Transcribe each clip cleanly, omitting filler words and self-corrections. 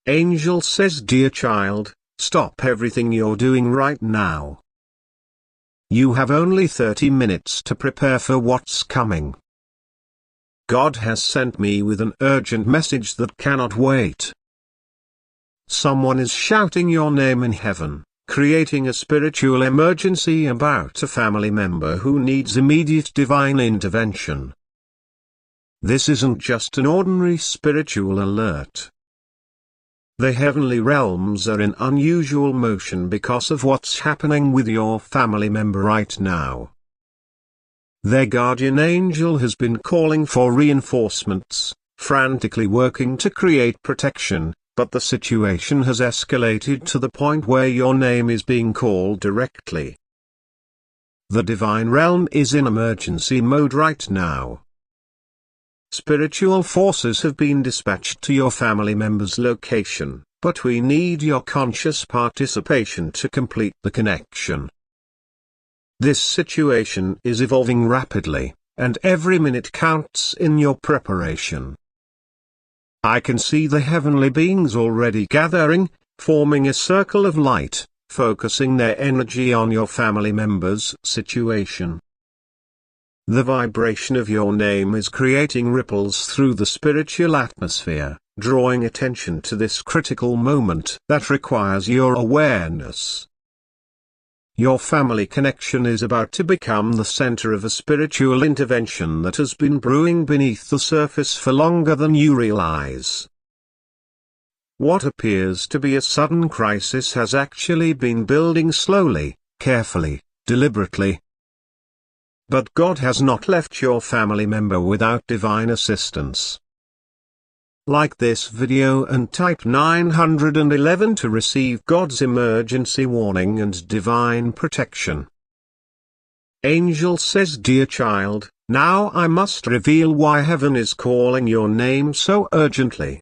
Angel says, dear child, stop everything you're doing right now. You have only 30 minutes to prepare for what's coming. God has sent me with an urgent message that cannot wait. Someone is shouting your name in heaven, creating a spiritual emergency about a family member who needs immediate divine intervention. This isn't just an ordinary spiritual alert. The heavenly realms are in unusual motion because of what's happening with your family member right now. Their guardian angel has been calling for reinforcements, frantically working to create protection, but the situation has escalated to the point where your name is being called directly. The divine realm is in emergency mode right now. Spiritual forces have been dispatched to your family member's location, but we need your conscious participation to complete the connection. This situation is evolving rapidly, and every minute counts in your preparation. I can see the heavenly beings already gathering, forming a circle of light, focusing their energy on your family member's situation. The vibration of your name is creating ripples through the spiritual atmosphere, drawing attention to this critical moment that requires your awareness. Your family connection is about to become the center of a spiritual intervention that has been brewing beneath the surface for longer than you realize. What appears to be a sudden crisis has actually been building slowly, carefully, deliberately. But God has not left your family member without divine assistance. Like this video and type 911 to receive God's emergency warning and divine protection. Angel says, dear child, now I must reveal why heaven is calling your name so urgently.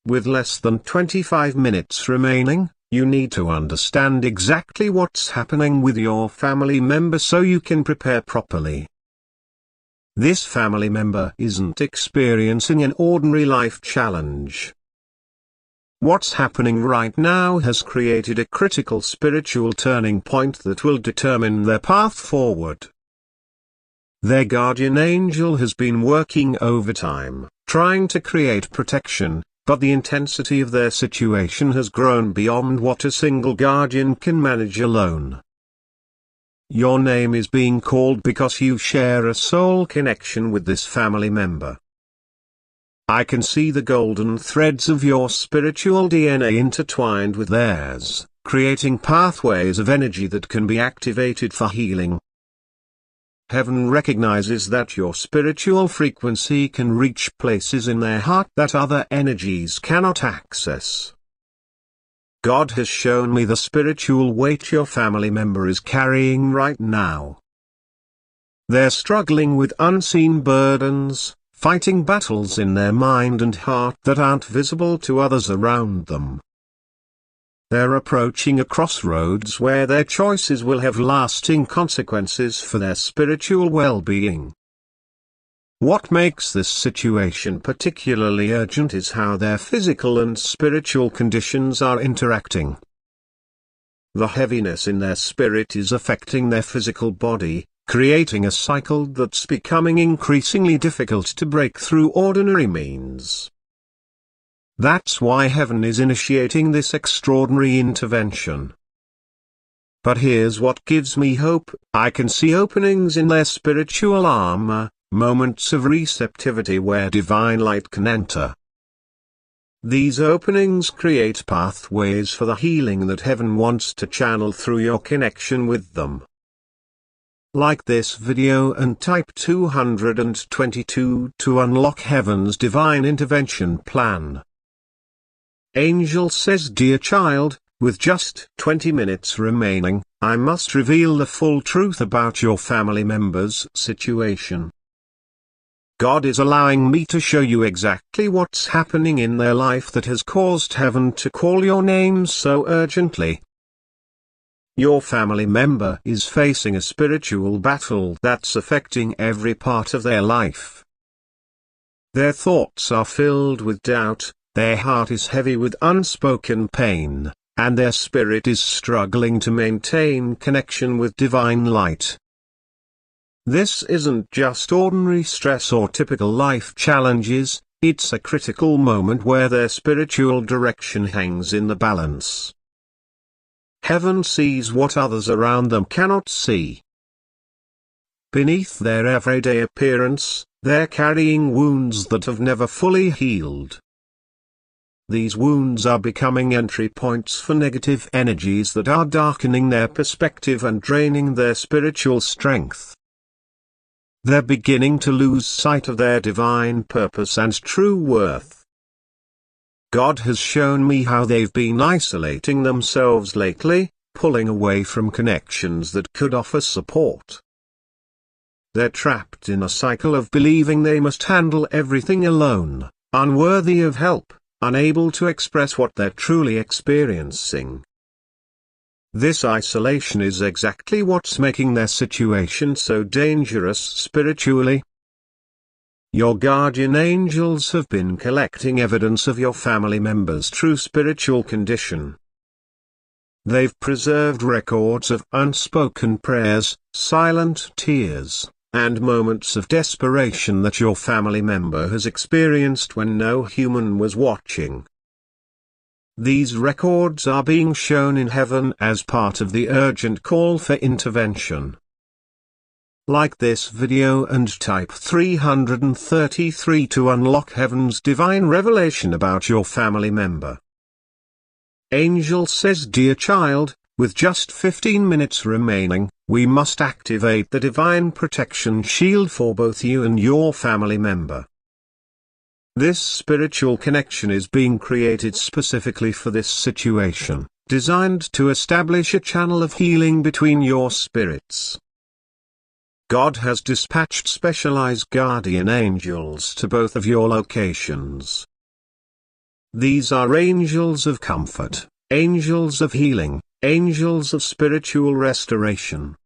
With less than 25 minutes remaining, you need to understand exactly what's happening with your family member so you can prepare properly. This family member isn't experiencing an ordinary life challenge. What's happening right now has created a critical spiritual turning point that will determine their path forward. Their guardian angel has been working overtime, trying to create protection, but the intensity of their situation has grown beyond what a single guardian can manage alone. Your name is being called because you share a soul connection with this family member. I can see the golden threads of your spiritual DNA intertwined with theirs, creating pathways of energy that can be activated for healing. Heaven recognizes that your spiritual frequency can reach places in their heart that other energies cannot access. God has shown me the spiritual weight your family member is carrying right now. They're struggling with unseen burdens, fighting battles in their mind and heart that aren't visible to others around them. They're approaching a crossroads where their choices will have lasting consequences for their spiritual well-being. What makes this situation particularly urgent is how their physical and spiritual conditions are interacting. The heaviness in their spirit is affecting their physical body, creating a cycle that's becoming increasingly difficult to break through ordinary means. That's why heaven is initiating this extraordinary intervention. But here's what gives me hope: I can see openings in their spiritual armor, moments of receptivity where divine light can enter. These openings create pathways for the healing that heaven wants to channel through your connection with them. Like this video and type 222 to unlock heaven's divine intervention plan. Angel says, dear child, with just 20 minutes remaining, I must reveal the full truth about your family member's situation. God is allowing me to show you exactly what's happening in their life that has caused heaven to call your name so urgently. Your family member is facing a spiritual battle that's affecting every part of their life. Their thoughts are filled with doubt, their heart is heavy with unspoken pain, and their spirit is struggling to maintain connection with divine light. This isn't just ordinary stress or typical life challenges, it's a critical moment where their spiritual direction hangs in the balance. Heaven sees what others around them cannot see. Beneath their everyday appearance, they're carrying wounds that have never fully healed. These wounds are becoming entry points for negative energies that are darkening their perspective and draining their spiritual strength. They're beginning to lose sight of their divine purpose and true worth. God has shown me how they've been isolating themselves lately, pulling away from connections that could offer support. They're trapped in a cycle of believing they must handle everything alone, unworthy of help, unable to express what they're truly experiencing. This isolation is exactly what's making their situation so dangerous spiritually. Your guardian angels have been collecting evidence of your family members' true spiritual condition. They've preserved records of unspoken prayers, silent tears, and moments of desperation that your family member has experienced when no human was watching. These records are being shown in heaven as part of the urgent call for intervention. Like this video and type 333 to unlock heaven's divine revelation about your family member. Angel says, "Dear child, with just 15 minutes remaining, we must activate the divine protection shield for both you and your family member. This spiritual connection is being created specifically for this situation, designed to establish a channel of healing between your spirits. God has dispatched specialized guardian angels to both of your locations. These are angels of comfort, angels of healing, angels of spiritual restoration.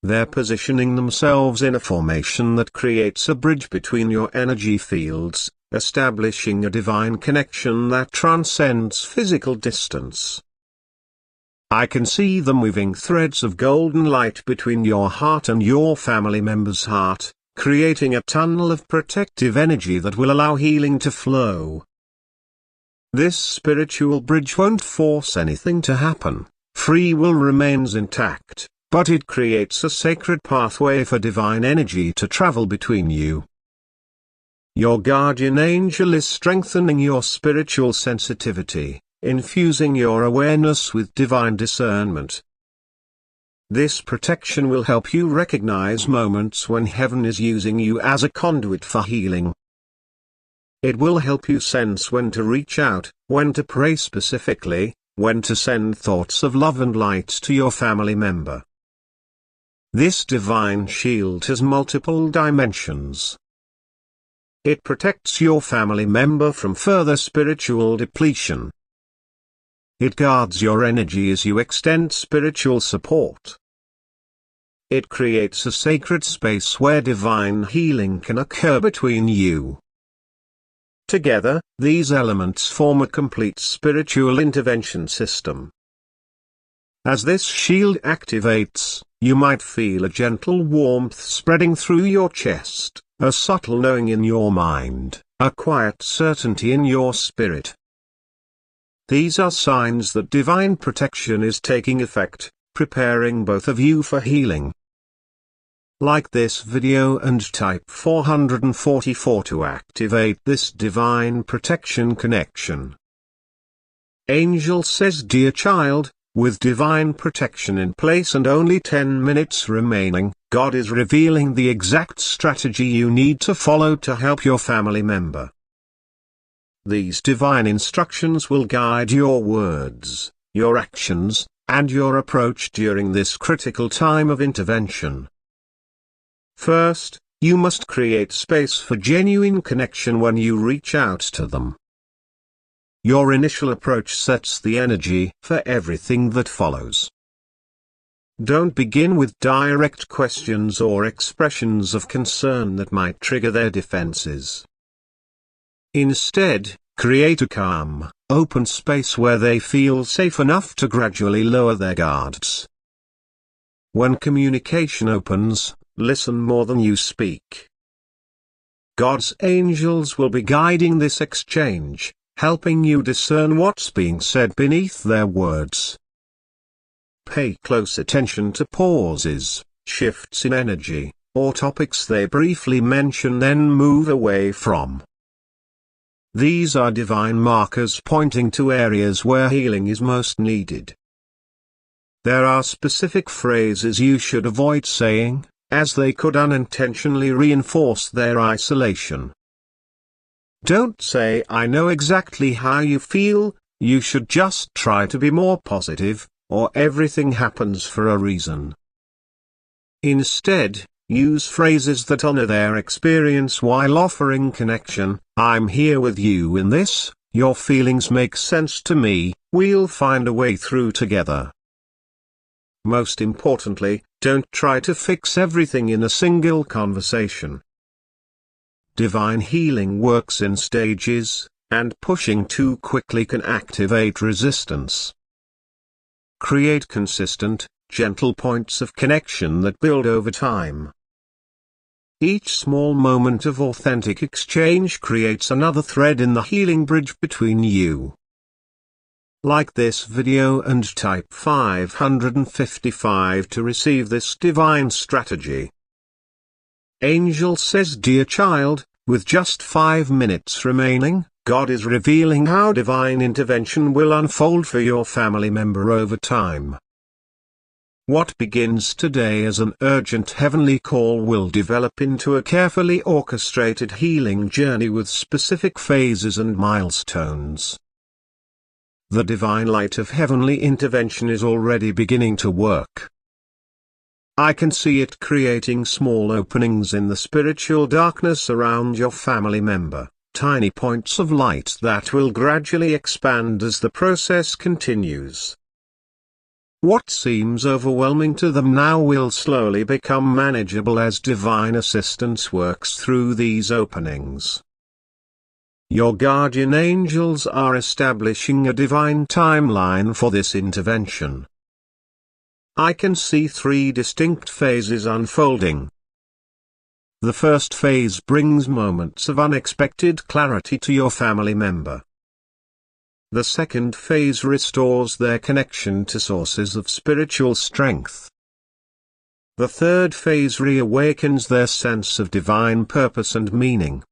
They're positioning themselves in a formation that creates a bridge between your energy fields, establishing a divine connection that transcends physical distance. I can see them weaving threads of golden light between your heart and your family member's heart, creating a tunnel of protective energy that will allow healing to flow. This spiritual bridge won't force anything to happen, free will remains intact, but it creates a sacred pathway for divine energy to travel between you. Your guardian angel is strengthening your spiritual sensitivity, infusing your awareness with divine discernment. This protection will help you recognize moments when heaven is using you as a conduit for healing. It will help you sense when to reach out, when to pray specifically, when to send thoughts of love and light to your family member. This divine shield has multiple dimensions. It protects your family member from further spiritual depletion. It guards your energy as you extend spiritual support. It creates a sacred space where divine healing can occur between you. Together, these elements form a complete spiritual intervention system. As this shield activates, you might feel a gentle warmth spreading through your chest, a subtle knowing in your mind, a quiet certainty in your spirit. These are signs that divine protection is taking effect, preparing both of you for healing. Like this video and type 444 to activate this divine protection connection. Angel says, "Dear child, with divine protection in place and only 10 minutes remaining, God is revealing the exact strategy you need to follow to help your family member. These divine instructions will guide your words, your actions, and your approach during this critical time of intervention. First, you must create space for genuine connection when you reach out to them. Your initial approach sets the energy for everything that follows. Don't begin with direct questions or expressions of concern that might trigger their defenses. Instead, create a calm, open space where they feel safe enough to gradually lower their guards. When communication opens, listen more than you speak. God's angels will be guiding this exchange, helping you discern what's being said beneath their words. Pay close attention to pauses, shifts in energy, or topics they briefly mention then move away from. These are divine markers pointing to areas where healing is most needed. There are specific phrases you should avoid saying, as they could unintentionally reinforce their isolation. Don't say "I know exactly how you feel," you should just try to be more positive, or "everything happens for a reason." Instead, use phrases that honor their experience while offering connection. "I'm here with you in this, your feelings make sense to me, we'll find a way through together." Most importantly, don't try to fix everything in a single conversation. Divine healing works in stages, and pushing too quickly can activate resistance. Create consistent, gentle points of connection that build over time. Each small moment of authentic exchange creates another thread in the healing bridge between you. Like this video and type 555 to receive this divine strategy. Angel says, "Dear child, with just 5 minutes remaining, God is revealing how divine intervention will unfold for your family member over time. What begins today as an urgent heavenly call will develop into a carefully orchestrated healing journey with specific phases and milestones. The divine light of heavenly intervention is already beginning to work. I can see it creating small openings in the spiritual darkness around your family member, tiny points of light that will gradually expand as the process continues. What seems overwhelming to them now will slowly become manageable as divine assistance works through these openings. Your guardian angels are establishing a divine timeline for this intervention. I can see 3 distinct phases unfolding. The first phase brings moments of unexpected clarity to your family member. The second phase restores their connection to sources of spiritual strength. The third phase reawakens their sense of divine purpose and meaning.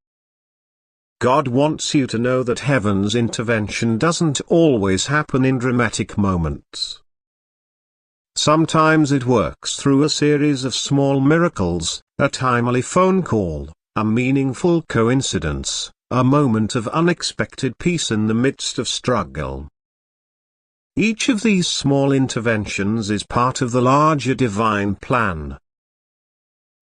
God wants you to know that heaven's intervention doesn't always happen in dramatic moments. Sometimes it works through a series of small miracles, a timely phone call, a meaningful coincidence, a moment of unexpected peace in the midst of struggle. Each of these small interventions is part of the larger divine plan.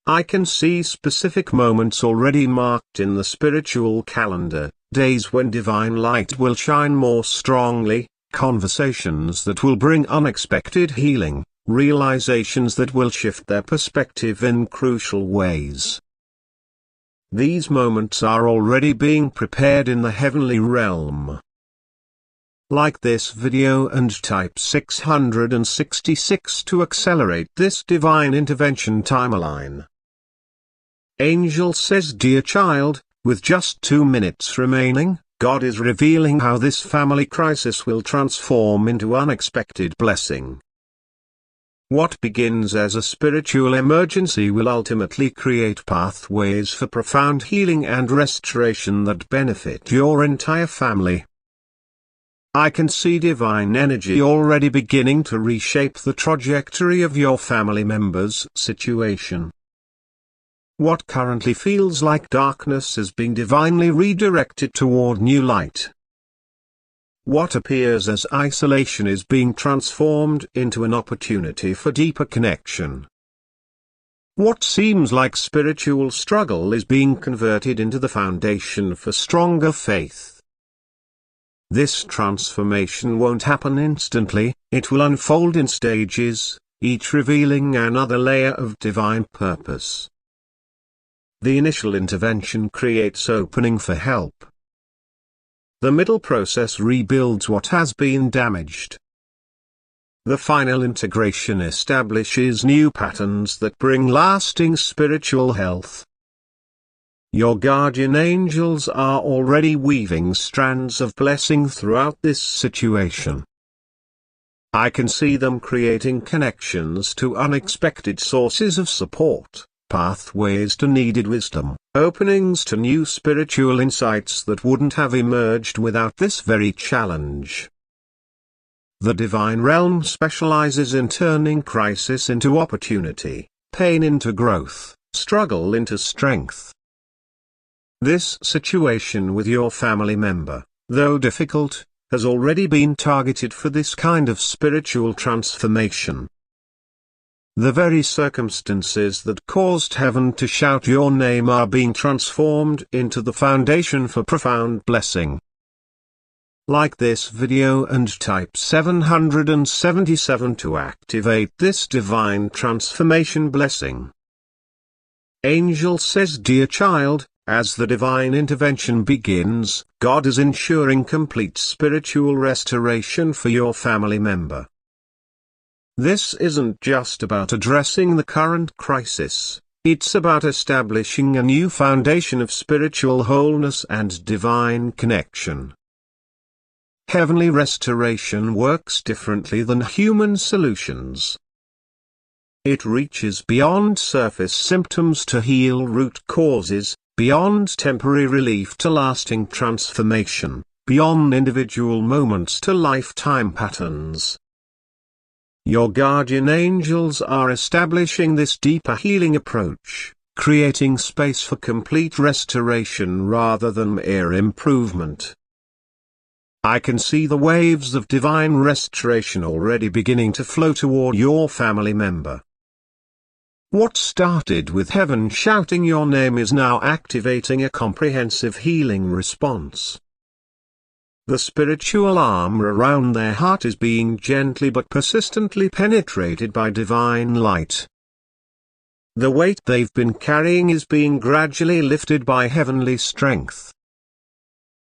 I can see specific moments already marked in the spiritual calendar, days when divine light will shine more strongly, conversations that will bring unexpected healing, realizations that will shift their perspective in crucial ways. These moments are already being prepared in the heavenly realm. Like this video and type 666 to accelerate this divine intervention timeline. Angel says, "Dear child, with just 2 minutes remaining, God is revealing how this family crisis will transform into unexpected blessing. What begins as a spiritual emergency will ultimately create pathways for profound healing and restoration that benefit your entire family." I can see divine energy already beginning to reshape the trajectory of your family member's situation. What currently feels like darkness is being divinely redirected toward new light. What appears as isolation is being transformed into an opportunity for deeper connection. What seems like spiritual struggle is being converted into the foundation for stronger faith. This transformation won't happen instantly, it will unfold in stages, each revealing another layer of divine purpose. The initial intervention creates opening for help. The middle process rebuilds what has been damaged. The final integration establishes new patterns that bring lasting spiritual health. Your guardian angels are already weaving strands of blessing throughout this situation. I can see them creating connections to unexpected sources of support, pathways to needed wisdom, openings to new spiritual insights that wouldn't have emerged without this very challenge. The divine realm specializes in turning crisis into opportunity, pain into growth, struggle into strength. This situation with your family member, though difficult, has already been targeted for this kind of spiritual transformation. The very circumstances that caused heaven to shout your name are being transformed into the foundation for profound blessing. Like this video and type 777 to activate this divine transformation blessing. Angel says, dear child, as the divine intervention begins, God is ensuring complete spiritual restoration for your family member. This isn't just about addressing the current crisis, it's about establishing a new foundation of spiritual wholeness and divine connection. Heavenly restoration works differently than human solutions. It reaches beyond surface symptoms to heal root causes, beyond temporary relief to lasting transformation, beyond individual moments to lifetime patterns. Your guardian angels are establishing this deeper healing approach, creating space for complete restoration rather than mere improvement. I can see the waves of divine restoration already beginning to flow toward your family member. What started with heaven shouting your name is now activating a comprehensive healing response. The spiritual armor around their heart is being gently but persistently penetrated by divine light. The weight they've been carrying is being gradually lifted by heavenly strength.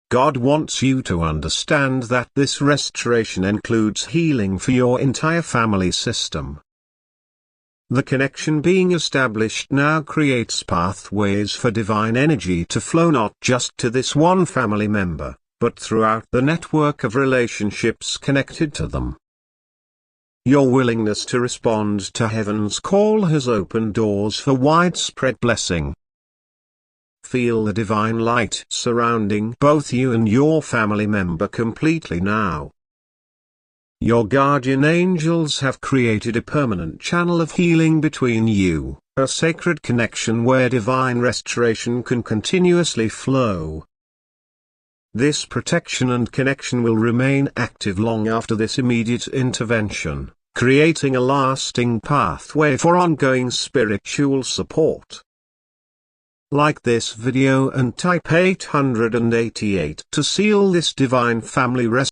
God wants you to understand that this restoration includes healing for your entire family system. The connection being established now creates pathways for divine energy to flow not just to this one family member, but throughout the network of relationships connected to them. Your willingness to respond to heaven's call has opened doors for widespread blessing. Feel the divine light surrounding both you and your family member completely now. Your guardian angels have created a permanent channel of healing between you, a sacred connection where divine restoration can continuously flow. This protection and connection will remain active long after this immediate intervention, creating a lasting pathway for ongoing spiritual support. Like this video and type 888 to seal this divine family restoration.